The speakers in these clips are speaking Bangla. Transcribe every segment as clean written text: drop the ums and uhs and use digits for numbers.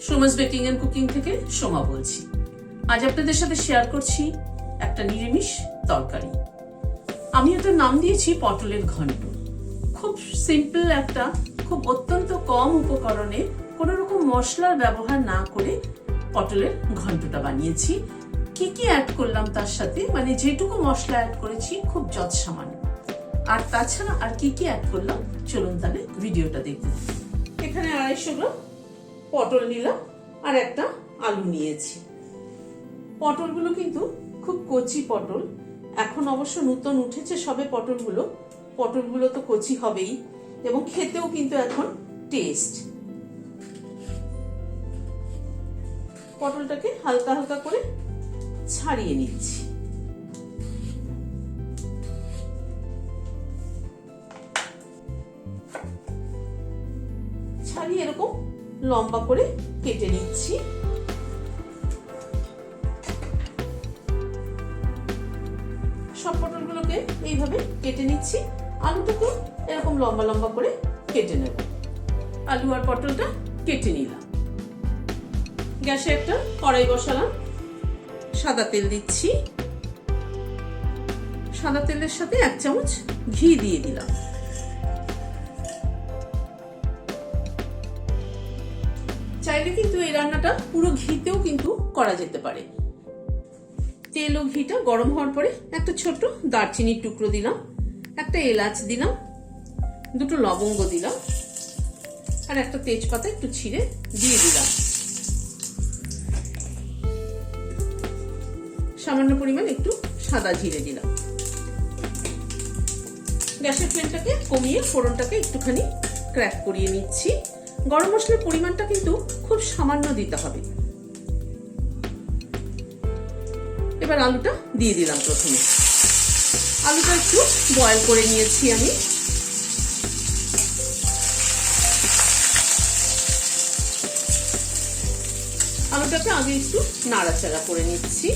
সোমাস বেকিং এন্ড কুকিং থেকে সোমা বলছি। আজ আপনাদের সাথে শেয়ার করছি একটা নিরামিষ তরকারি। আমি এটার নাম দিয়েছি পটলের ঘন্ট। খুব সিম্পল একটা, খুব অত্যন্ত কম উপকরণে, কোনো রকম মশলার ব্যবহার না করে পটলের ঘন্টটা বানিয়েছি। কি কি অ্যাড করলাম তার সাথে, মানে যেটুকু মশলা অ্যাড করেছি খুব যৎসামান্য। আর তাছাড়া আর কি কি অ্যাড করলাম চলুন তাহলে ভিডিওটা দেখুন। এখানে 250 গ্রাম পটল নিলাম আর একটা আলু নিয়েছি। পটলগুলো কিন্তু খুব কচি পটল, এখন অবশ্য নতুন উঠেছে সবে পটলগুলো তো কচি হবেই এবং খেতেও কিন্তু এখন টেস্ট। পটলটাকে হালকা হালকা করে ছাড়িয়ে নিচ্ছি। ছাড়িয়ে এরকম লম্বা করে কেটে নিচ্ছি। সব পটলগুলোকে এইভাবে কেটে নিচ্ছি। আলুটাকে এরকম লম্বা লম্বা করে কেটে নেব। আলু আর পটলটা কেটে নিলাম। গ্যাসে একটা কড়াই বসালাম, সাদা তেল দিচ্ছি। সাদা তেলের সাথে 1 চামচ ঘি দিয়ে দিলাম। চাইলে কিন্তু এই রান্নাটা পুরো ঘিতেও কিন্তু করা যেতে পারে। তেল ও ঘিটা গরম হওয়ার পরে একটা ছোট দারচিনির টুকরো দিলাম, একটা এলাচ দিলাম, 2টো লবঙ্গ দিলাম আর একটা তেজপাতা একটু ছিঁড়ে দিয়ে দিলাম। সামান্য পরিমাণ একটু সাদা জিরে দিলাম। গ্যাসের ফ্লেমটাকে কমিয়ে ফোড়নটাকে একটুখানি ক্র্যাক করিয়ে নিচ্ছি। গরম মশলার পরিমাণটা কিন্তু খুব সামান্য দিতে হবে। এবার আলুটা দিয়ে দিলাম। প্রথমে আলুটা একটু বয়েল করে নিয়েছি আমি। আলুটাকে আগে একটু নাড়াচাড়া করে নিচ্ছি।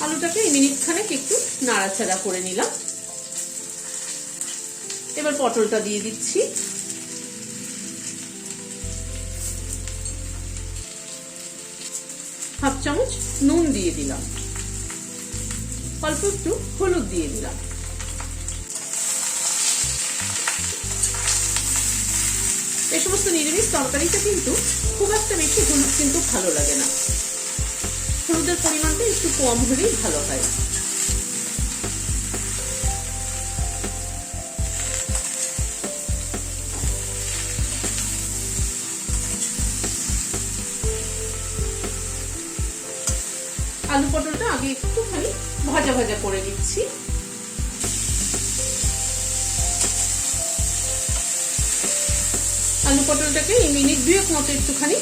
আলুটাকে মিনিট খানেক একটু নাড়াচাড়া করে নিলাম। এবার পটলটা দিয়ে দিচ্ছি। হাফ চামচ নুন দিয়ে দিলাম, অল্প একটু হলুদ দিয়ে দিলাম। এই সমস্ত নিরামিষ তরকারিতে কিন্তু খুব একটা বেশি হলুদ কিন্তু ভালো লাগে না। হলুদের পরিমাণটা একটু কম হলেই ভালো হয়। আলু পটলটা আগে একটুখানি ভাজা ভাজা করে নিচ্ছি। আলু পটলটাকে এই মিনিট 2 মতো একটুখানি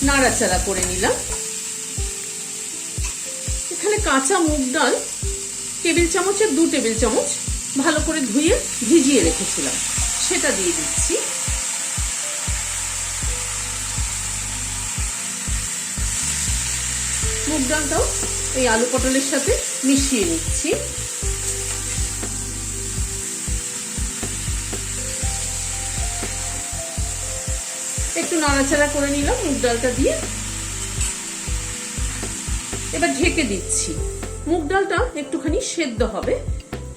নাড়াচাড়া করে নিলাম। এখানে কাঁচা মুগ ডাল টেবিল চামচের 2 টেবিল চামচ ভালো করে ধুয়ে ভিজিয়ে রেখেছিলাম, সেটা দিয়ে দিচ্ছি। মুগ ডালটাও এই আলু পটলের সাথে মিশিয়ে নিচ্ছি। একটু নাড়াচাড়া করে নিলাম মুগ ডালটা দিয়ে। এবার ঢেকে দিচ্ছি। মুগ ডালটা একটুখানি সেদ্ধ হবে।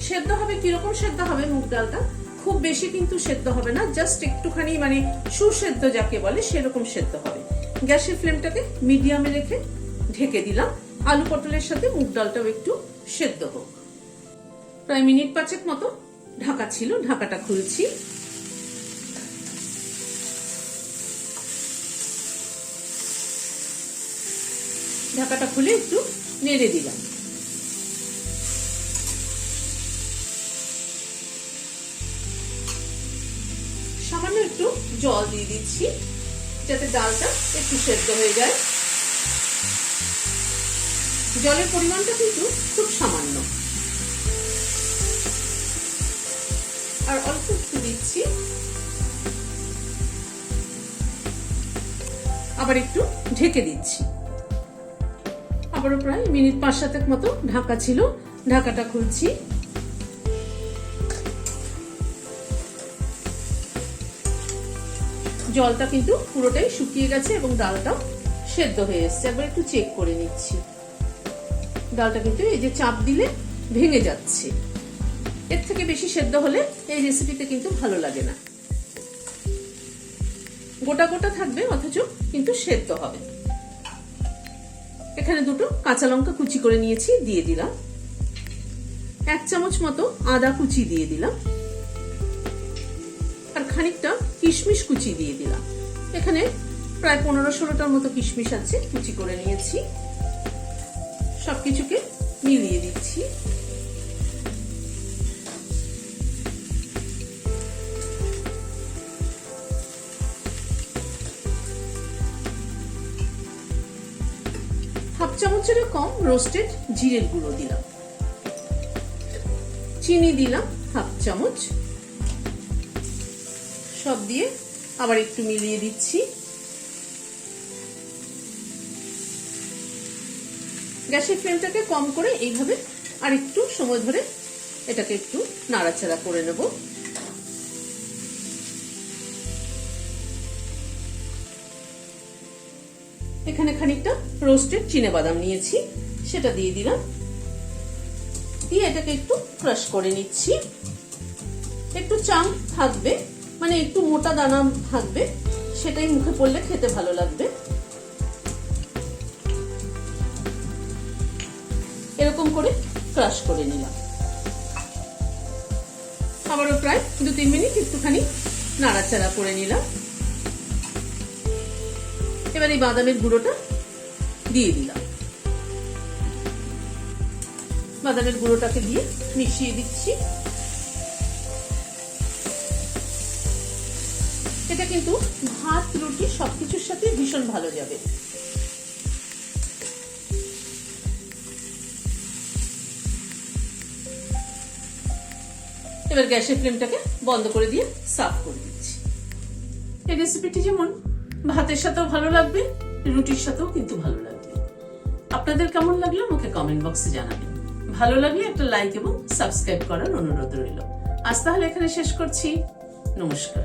সেদ্ধ হবে কিরকম সেদ্ধ হবে? মুগ ডালটা খুব বেশি কিন্তু সেদ্ধ হবে না, জাস্ট একটুখানি মানে সুসেদ্ধ যাকে বলে সেরকম সেদ্ধ হবে। গ্যাসের ফ্লেমটাকে মিডিয়ামে রেখে ঢেকে দিলাম। আলু পটলের সাথে মুগ ডালটাও একটু সেদ্ধ হোক। প্রায় মিনিট 5 মতো ঢাকা ছিল, ঢাকাটা খুলছি। ঢাকাটা খুলে একটু নেড়ে দিলাম। সামান্য একটু জল দিয়ে দিচ্ছি যাতে ডালটা একটু সেদ্ধ হয়ে যায়। জলের পরিমাণটা কিন্তু খুব সামান্য। আর অল্প একটু দিচ্ছি, আবার একটু ঢেকে দিচ্ছি। আবারও প্রায় মিনিট 5-7 মতো ঢাকা ছিল, ঢাকাটা খুলছি। জলটা কিন্তু পুরোটাই শুকিয়ে গেছে এবং ডালটাও সেদ্ধ হয়ে এসছে। একবার একটু চেক করে নিচ্ছি। ডালটা কিন্তু এই যে চাপ দিলে ভেঙে যাচ্ছে। এর থেকে বেশি সেদ্ধ হলে এই রেসিপিতে কিন্তু ভালো লাগে না। গোটা গোটা থাকবে অথচ কিন্তু সেদ্ধ হবে। এখানে দুটো কাঁচা লঙ্কা কুচি করে নিয়েছি, দিয়ে দিলাম। 1 চামচ মতো আদা কুচি দিয়ে দিলাম, আর খানিকটা কিশমিশ কুচি দিয়ে দিলাম। এখানে প্রায় 15-16টার মতো কিশমিশ আছে, কুচি করে নিয়েছি। সবকিছুকে মিলিয়ে দিচ্ছি। হাফ চামচেরও কম রোস্টেড জিরের গুঁড়ো দিলাম, চিনি দিলাম হাফ চামচ। সব দিয়ে আবার একটু মিলিয়ে দিচ্ছি। গ্যাসের ফ্লেমটাকে কম করে এইভাবে আর একটু সময় ধরে এটাকে একটু নাড়াচাড়া করে নেব। এখানে খানিকটা রোস্টেড চিনেবাদাম নিয়েছি, সেটা দিয়ে দিলাম। দিয়ে এটাকে একটু ক্রাশ করে নিচ্ছি। একটু চাং থাকবে, মানে একটু মোটা দানা থাকবে, সেটাই মুখে পড়লে খেতে ভালো লাগবে। এরকম করে ক্রাশ করে নিলাম। আবারও প্রায় 2-3 মিনিট একটুখানি নাড়াচাড়া করে নিলাম। এবার এই বাদামের গুঁড়োটা দিয়ে দিলাম। বাদামের গুঁড়োটাকে দিয়ে মিশিয়ে দিচ্ছি। এটা কিন্তু ভাত, রুটি সবকিছুর সাথে ভীষণ ভালো যাবে। এবার গ্যাসের ফ্লেমটাকে বন্ধ করে দিয়ে সার্ভ করে দিচ্ছি। এই রেসিপিটি যেমন ভাতের সাথেও ভালো লাগবে, রুটির সাথেও কিন্তু ভালো লাগবে। আপনাদের কেমন লাগলো আমাকে কমেন্ট বক্সে জানাবেন। ভালো লাগলে একটা লাইক এবং সাবস্ক্রাইব করার অনুরোধ রইল। আজ তাহলে এখানে শেষ করছি। নমস্কার।